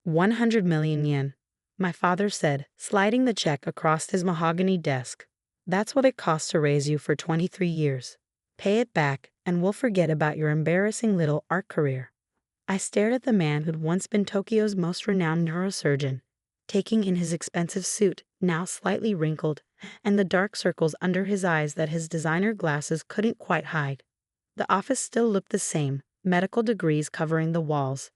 100 million yen, my father said, sliding the check across his mahogany desk. That's what it costs to raise you for 23 years. Pay it back, and we'll forget about your embarrassing little art career. I stared at the man who'd once been Tokyo's most renowned neurosurgeon, taking in his expensive suit, now slightly wrinkled, and the dark circles under his eyes that his designer glasses couldn't quite hide. The office still looked the same, medical degrees covering the walls,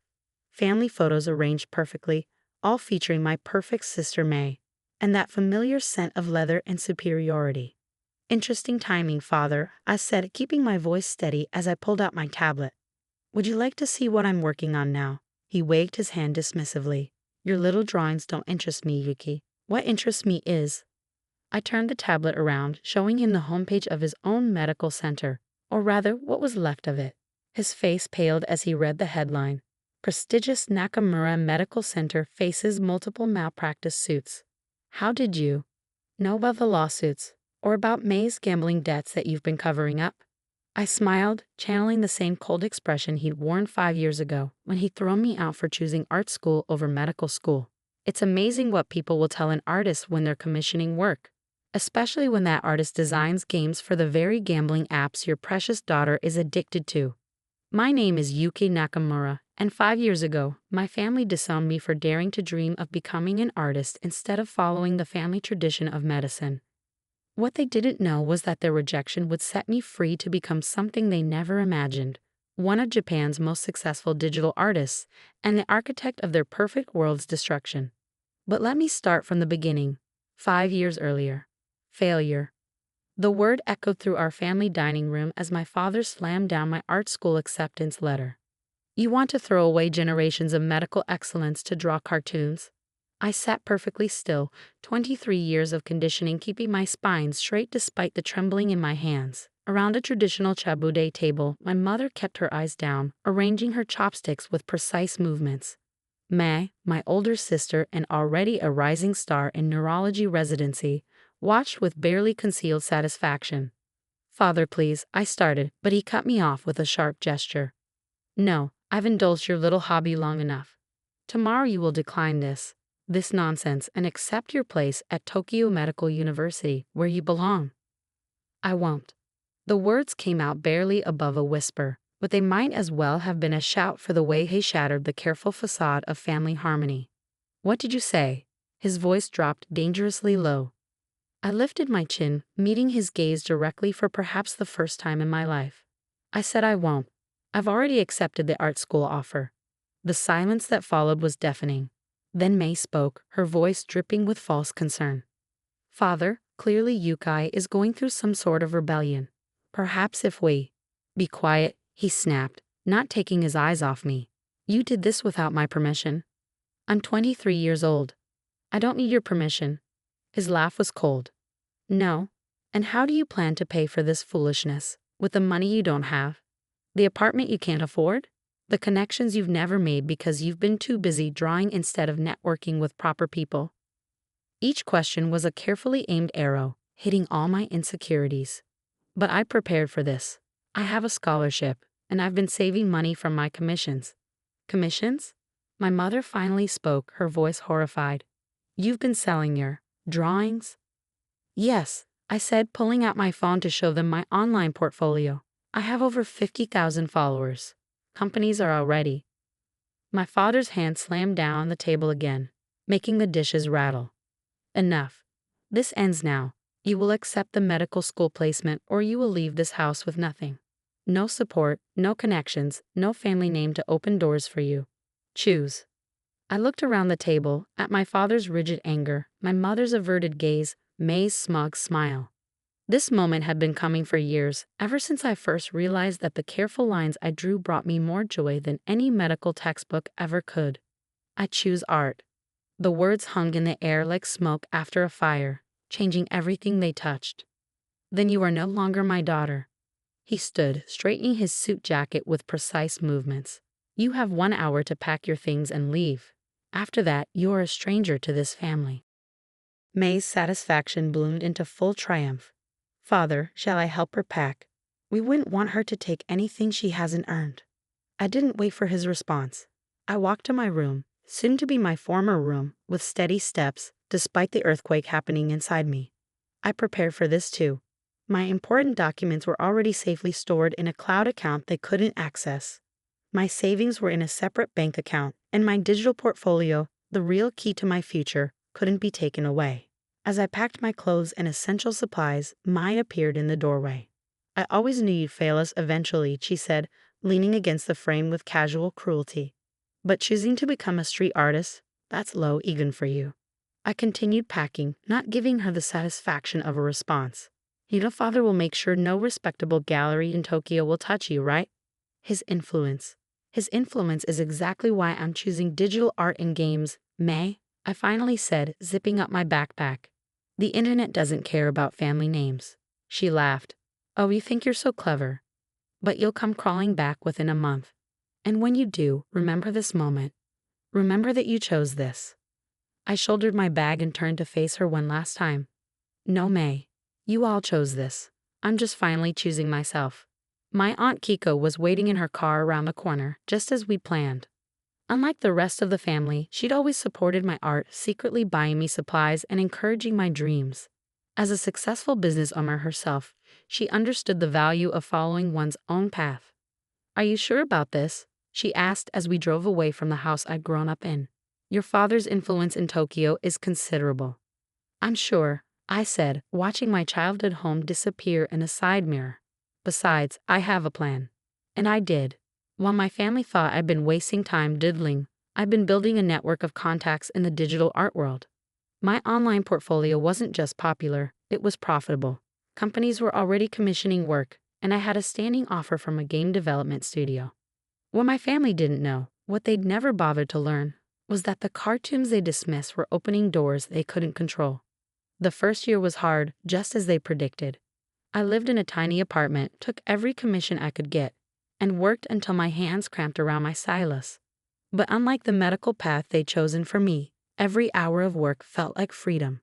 family photos arranged perfectly, all featuring my perfect sister May, and that familiar scent of leather and superiority. Interesting timing, father, I said, keeping my voice steady as I pulled out my tablet. Would you like to see what I'm working on now? He waved his hand dismissively. Your little drawings don't interest me, Yuki. What interests me is... I turned the tablet around, showing him the homepage of his own medical center, or rather, what was left of it. His face paled as he read the headline. Prestigious Nakamura Medical Center faces multiple malpractice suits. How did you know about the lawsuits, or about May's gambling debts that you've been covering up? I smiled, channeling the same cold expression he'd worn 5 years ago when he'd thrown me out for choosing art school over medical school. It's amazing what people will tell an artist when they're commissioning work, especially when that artist designs games for the very gambling apps your precious daughter is addicted to. My name is Yuki Nakamura, and 5 years ago, my family disowned me for daring to dream of becoming an artist instead of following the family tradition of medicine. What they didn't know was that their rejection would set me free to become something they never imagined, one of Japan's most successful digital artists, and the architect of their perfect world's destruction. But let me start from the beginning. 5 years earlier. Failure. The word echoed through our family dining room as my father slammed down my art school acceptance letter. You want to throw away generations of medical excellence to draw cartoons? I sat perfectly still, 23 years of conditioning keeping my spine straight despite the trembling in my hands. Around a traditional chabude table, my mother kept her eyes down, arranging her chopsticks with precise movements. May, my older sister and already a rising star in neurology residency, watched with barely concealed satisfaction. Father, please, I started, but he cut me off with a sharp gesture. No, I've indulged your little hobby long enough. Tomorrow you will decline this nonsense and accept your place at Tokyo Medical University, where you belong. I won't. The words came out barely above a whisper, but they might as well have been a shout for the way he shattered the careful facade of family harmony. What did you say? His voice dropped dangerously low. I lifted my chin, meeting his gaze directly for perhaps the first time in my life. I said I won't. I've already accepted the art school offer. The silence that followed was deafening. Then May spoke, her voice dripping with false concern. Father, clearly Yuki is going through some sort of rebellion. Perhaps if we... Be quiet, he snapped, not taking his eyes off me. You did this without my permission. I'm 23 years old. I don't need your permission. His laugh was cold. No? And how do you plan to pay for this foolishness? With the money you don't have? The apartment you can't afford? The connections you've never made because you've been too busy drawing instead of networking with proper people? Each question was a carefully aimed arrow, hitting all my insecurities. But I prepared for this. I have a scholarship, and I've been saving money from my commissions. Commissions? My mother finally spoke, her voice horrified. You've been selling your drawings? Yes, I said, pulling out my phone to show them my online portfolio. I have over 50,000 followers. Companies are already. My father's hand slammed down on the table again, making the dishes rattle. Enough. This ends now. You will accept the medical school placement or you will leave this house with nothing. No support, no connections, no family name to open doors for you. Choose. I looked around the table, at my father's rigid anger, my mother's averted gaze, May's smug smile. This moment had been coming for years, ever since I first realized that the careful lines I drew brought me more joy than any medical textbook ever could. I choose art. The words hung in the air like smoke after a fire, changing everything they touched. Then you are no longer my daughter. He stood, straightening his suit jacket with precise movements. You have 1 hour to pack your things and leave. After that, you are a stranger to this family. May's satisfaction bloomed into full triumph. Father, shall I help her pack? We wouldn't want her to take anything she hasn't earned. I didn't wait for his response. I walked to my room, soon to be my former room, with steady steps, despite the earthquake happening inside me. I prepared for this too. My important documents were already safely stored in a cloud account they couldn't access. My savings were in a separate bank account, and my digital portfolio, the real key to my future, couldn't be taken away. As I packed my clothes and essential supplies, Mai appeared in the doorway. I always knew you'd fail us eventually, she said, leaning against the frame with casual cruelty. But choosing to become a street artist, that's low even for you. I continued packing, not giving her the satisfaction of a response. Your father will make sure no respectable gallery in Tokyo will touch you, right? His influence. His influence is exactly why I'm choosing digital art and games, May, I finally said, zipping up my backpack. The internet doesn't care about family names. She laughed. Oh, you think you're so clever. But you'll come crawling back within a month. And when you do, remember this moment. Remember that you chose this. I shouldered my bag and turned to face her one last time. No, May. You all chose this. I'm just finally choosing myself. My Aunt Kiko was waiting in her car around the corner, just as we planned. Unlike the rest of the family, she'd always supported my art, secretly buying me supplies and encouraging my dreams. As a successful business owner herself, she understood the value of following one's own path. Are you sure about this? She asked as we drove away from the house I'd grown up in. Your father's influence in Tokyo is considerable. I'm sure, I said, watching my childhood home disappear in a side mirror. Besides, I have a plan. And I did. While my family thought I'd been wasting time diddling, I've been building a network of contacts in the digital art world. My online portfolio wasn't just popular, it was profitable. Companies were already commissioning work, and I had a standing offer from a game development studio. What my family didn't know, what they'd never bothered to learn, was that the cartoons they dismissed were opening doors they couldn't control. The first year was hard, just as they predicted. I lived in a tiny apartment, took every commission I could get, and worked until my hands cramped around my stylus. But unlike the medical path they'd chosen for me, every hour of work felt like freedom.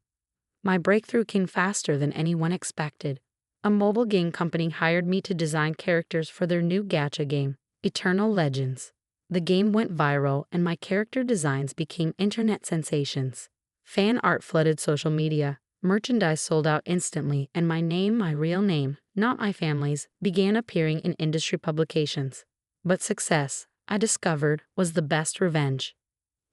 My breakthrough came faster than anyone expected. A mobile game company hired me to design characters for their new gacha game, Eternal Legends. The game went viral and my character designs became internet sensations. Fan art flooded social media, merchandise sold out instantly, and my name, my real name, not my family's, began appearing in industry publications. But success, I discovered, was the best revenge.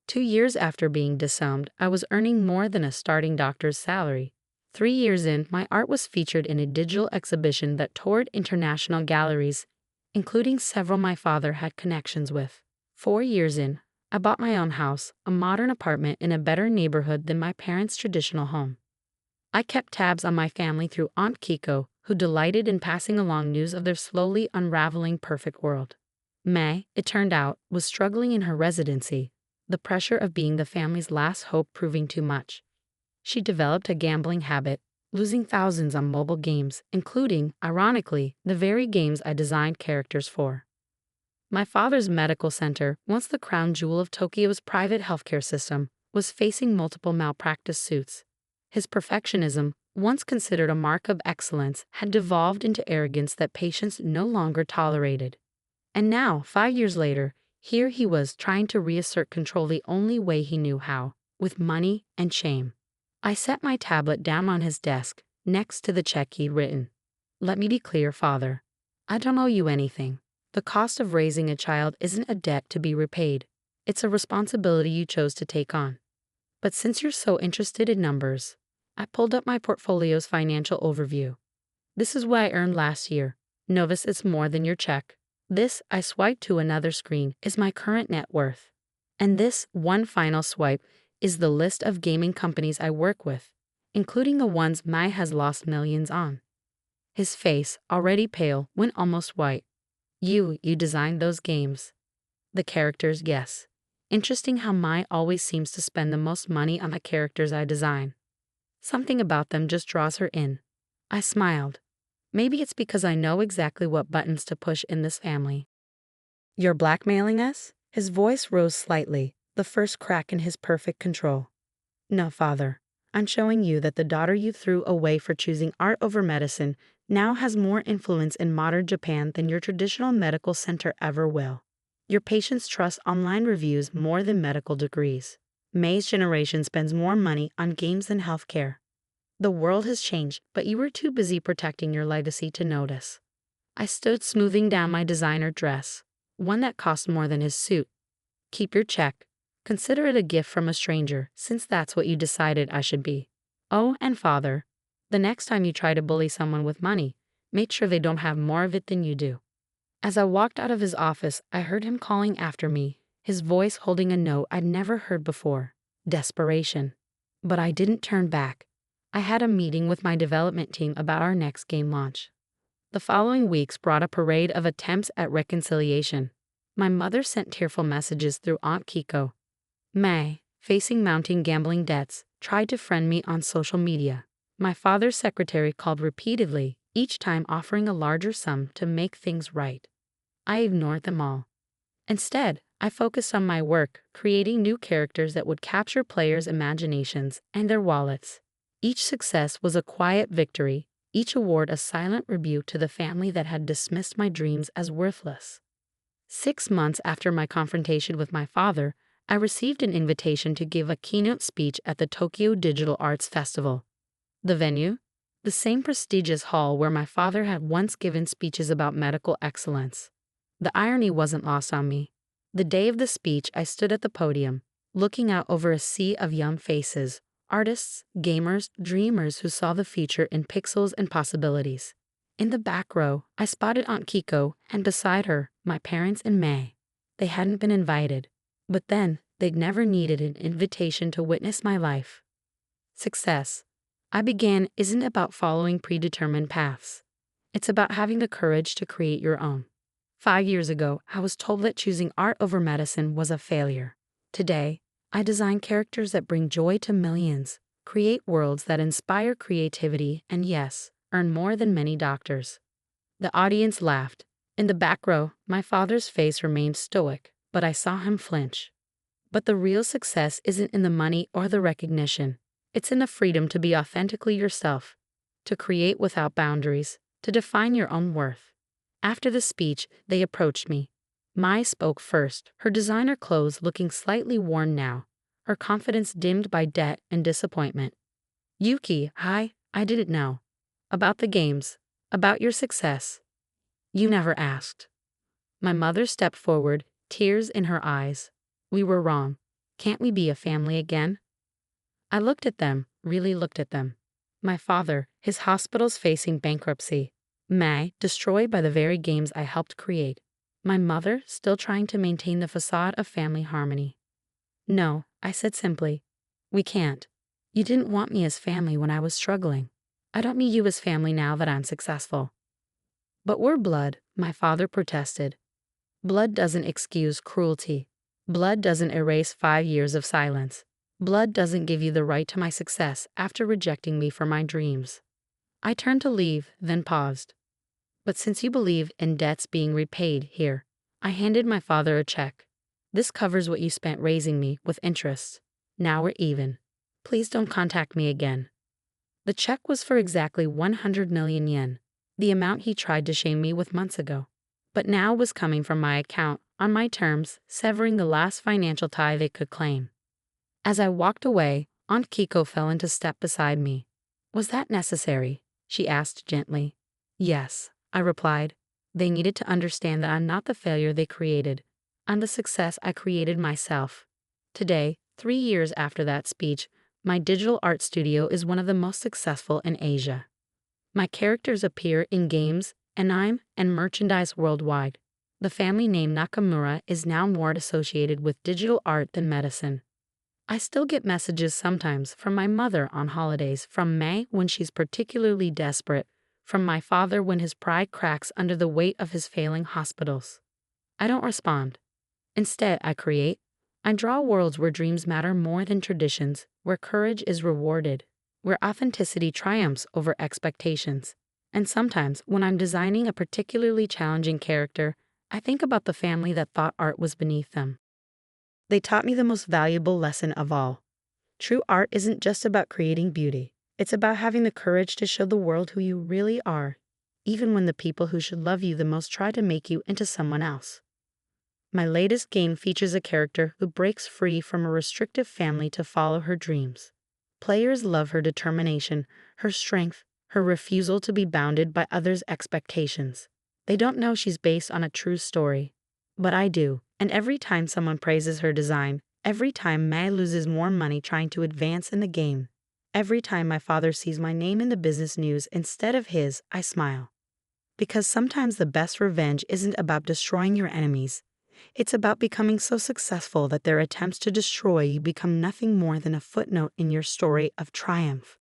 2 years after being disowned, I was earning more than a starting doctor's salary. 3 years in, my art was featured in a digital exhibition that toured international galleries, including several my father had connections with. 4 years in, I bought my own house, a modern apartment in a better neighborhood than my parents' traditional home. I kept tabs on my family through Aunt Kiko, who delighted in passing along news of their slowly unraveling perfect world. May, it turned out, was struggling in her residency, the pressure of being the family's last hope proving too much. She developed a gambling habit, losing thousands on mobile games, including, ironically, the very games I designed characters for. My father's medical center, once the crown jewel of Tokyo's private healthcare system, was facing multiple malpractice suits. His perfectionism, once considered a mark of excellence, had devolved into arrogance that patients no longer tolerated. And now, 5 years later, here he was trying to reassert control the only way he knew how, with money and shame. I set my tablet down on his desk, next to the check he'd written. Let me be clear, Father. I don't owe you anything. The cost of raising a child isn't a debt to be repaid. It's a responsibility you chose to take on. But since you're so interested in numbers, I pulled up my portfolio's financial overview. This is what I earned last year. Notice it's more than your check. This, I swiped to another screen, is my current net worth. And this, one final swipe, is the list of gaming companies I work with, including the ones Mai has lost millions on. His face, already pale, went almost white. You designed those games. The characters, yes. Interesting how Mai always seems to spend the most money on the characters I design. Something about them just draws her in. I smiled. Maybe it's because I know exactly what buttons to push in this family. You're blackmailing us? His voice rose slightly, the first crack in his perfect control. No, Father. I'm showing you that the daughter you threw away for choosing art over medicine now has more influence in modern Japan than your traditional medical center ever will. Your patients trust online reviews more than medical degrees. May's generation spends more money on games than healthcare. The world has changed, but you were too busy protecting your legacy to notice. I stood smoothing down my designer dress, one that cost more than his suit. Keep your check. Consider it a gift from a stranger, since that's what you decided I should be. Oh, and father, the next time you try to bully someone with money, make sure they don't have more of it than you do. As I walked out of his office, I heard him calling after me, his voice holding a note I'd never heard before. Desperation. But I didn't turn back. I had a meeting with my development team about our next game launch. The following weeks brought a parade of attempts at reconciliation. My mother sent tearful messages through Aunt Kiko. May, facing mounting gambling debts, tried to friend me on social media. My father's secretary called repeatedly, each time offering a larger sum to make things right. I ignored them all. Instead, I focused on my work, creating new characters that would capture players' imaginations and their wallets. Each success was a quiet victory, each award a silent rebuke to the family that had dismissed my dreams as worthless. 6 months after my confrontation with my father, I received an invitation to give a keynote speech at the Tokyo Digital Arts Festival. The venue? The same prestigious hall where my father had once given speeches about medical excellence. The irony wasn't lost on me. The day of the speech, I stood at the podium, looking out over a sea of young faces, artists, gamers, dreamers who saw the future in pixels and possibilities. In the back row, I spotted Aunt Kiko, and beside her, my parents and May. They hadn't been invited, but then they'd never needed an invitation to witness my life. Success, I began, isn't about following predetermined paths. It's about having the courage to create your own. 5 years ago, I was told that choosing art over medicine was a failure. Today, I design characters that bring joy to millions, create worlds that inspire creativity, and yes, earn more than many doctors. The audience laughed. In the back row, my father's face remained stoic, but I saw him flinch. But the real success isn't in the money or the recognition. It's in the freedom to be authentically yourself, to create without boundaries, to define your own worth. After the speech, they approached me. Mai spoke first, her designer clothes looking slightly worn now, her confidence dimmed by debt and disappointment. Yuki, hi, I didn't know. About the games, about your success. You never asked. My mother stepped forward, tears in her eyes. We were wrong. Can't we be a family again? I looked at them, really looked at them. My father, his hospitals facing bankruptcy. May, destroyed by the very games I helped create. My mother, still trying to maintain the facade of family harmony. No, I said simply. We can't. You didn't want me as family when I was struggling. I don't need you as family now that I'm successful. But we're blood, my father protested. Blood doesn't excuse cruelty. Blood doesn't erase 5 years of silence. Blood doesn't give you the right to my success after rejecting me for my dreams. I turned to leave, then paused. But since you believe in debts being repaid here, I handed my father a check. This covers what you spent raising me with interest. Now we're even. Please don't contact me again. The check was for exactly 100 million yen, the amount he tried to shame me with months ago. But now was coming from my account, on my terms, severing the last financial tie they could claim. As I walked away, Aunt Kiko fell into step beside me. Was that necessary? She asked gently. Yes, I replied. They needed to understand that I'm not the failure they created. I'm the success I created myself. Today, 3 years after that speech, my digital art studio is one of the most successful in Asia. My characters appear in games, anime, and merchandise worldwide. The family name Nakamura is now more associated with digital art than medicine. I still get messages sometimes from my mother on holidays, from May when she's particularly desperate, from my father when his pride cracks under the weight of his failing hospitals. I don't respond. Instead, I create. I draw worlds where dreams matter more than traditions, where courage is rewarded, where authenticity triumphs over expectations. And sometimes, when I'm designing a particularly challenging character, I think about the family that thought art was beneath them. They taught me the most valuable lesson of all. True art isn't just about creating beauty. It's about having the courage to show the world who you really are, even when the people who should love you the most try to make you into someone else. My latest game features a character who breaks free from a restrictive family to follow her dreams. Players love her determination, her strength, her refusal to be bounded by others' expectations. They don't know she's based on a true story. But I do, and every time someone praises her design, every time May loses more money trying to advance in the game, every time my father sees my name in the business news instead of his, I smile. Because sometimes the best revenge isn't about destroying your enemies. It's about becoming so successful that their attempts to destroy you become nothing more than a footnote in your story of triumph.